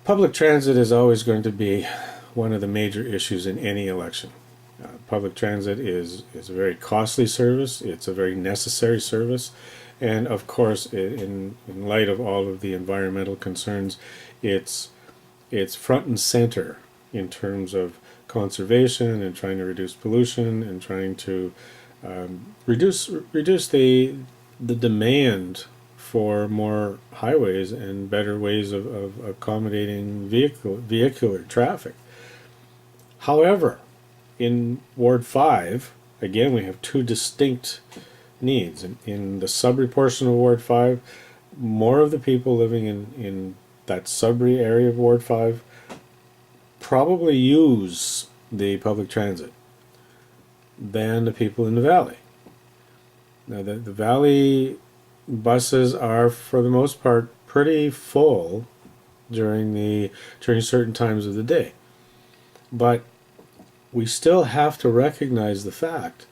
Public transit is always going to be one of the major issues in any election. Public transit is a very costly service. It's a very necessary service. And of course, in light of all of the environmental concerns, it's front and center in terms of conservation and trying to reduce pollution and trying to reduce the demand for more highways and better ways of accommodating vehicular traffic. However, in Ward 5, again, we have two distinct needs. In the Sudbury portion of Ward 5, more of the people living in that Sudbury area of Ward 5 probably use the public transit than the people in the valley. Now, the valley buses are, for the most part, pretty full during certain times of the day. But we still have to recognize the fact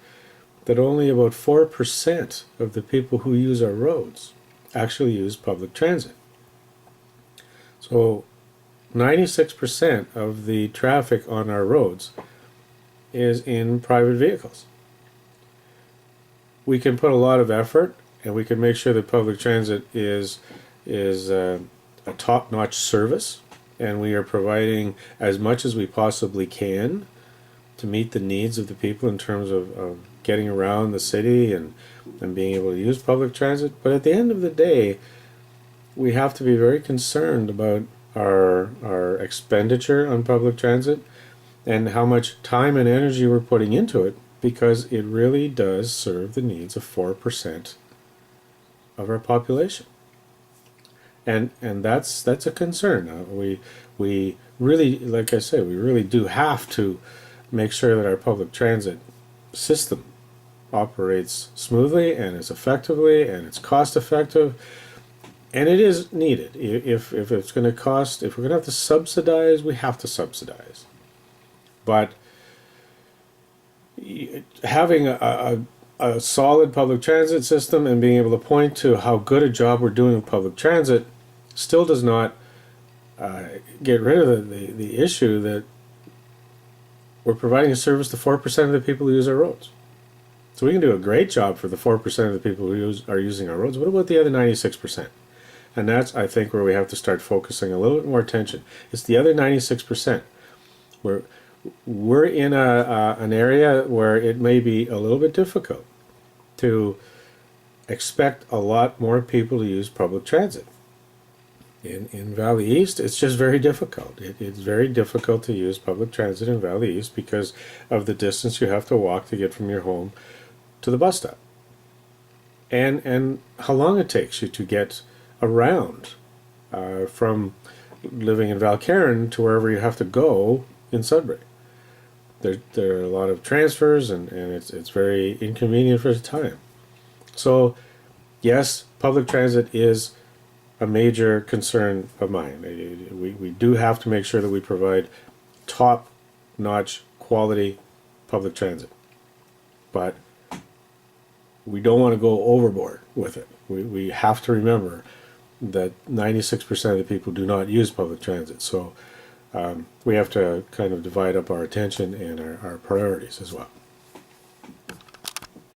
that only about 4% of the people who use our roads actually use public transit. So 96% of the traffic on our roads is in private vehicles. We can put a lot of effort and we can make sure that public transit is a top-notch service, and we are providing as much as we possibly can to meet the needs of the people in terms of getting around the city and being able to use public transit. But at the end of the day, we have to be very concerned about our expenditure on public transit and how much time and energy we're putting into it, because it really does serve the needs of 4% of our population. And that's a concern. We really, like I say, we really do have to make sure that our public transit system operates smoothly and is effectively and it's cost effective, and it is needed. If it's going to cost, if we're going to have to subsidize, we have to subsidize. But having a solid public transit system and being able to point to how good a job we're doing with public transit still does not get rid of the issue that we're providing a service to 4% of the people who use our roads. So we can do a great job for the 4% of the people who are using our roads. What about the other 96%? And that's, I think, where we have to start focusing a little bit more attention. It's the other 96%. We're in an area where it may be a little bit difficult to expect a lot more people to use public transit. In Valley East, it's just very difficult. It's very difficult to use public transit in Valley East because of the distance you have to walk to get from your home to the bus stop. And how long it takes you to get around from living in Valcairn to wherever you have to go in Sudbury. There are a lot of transfers, and it's very inconvenient for the time. So, yes, public transit is a major concern of mine. We do have to make sure that we provide top-notch quality public transit. But we don't want to go overboard with it. We have to remember that 96% of the people do not use public transit. So we have to kind of divide up our attention and our priorities as well.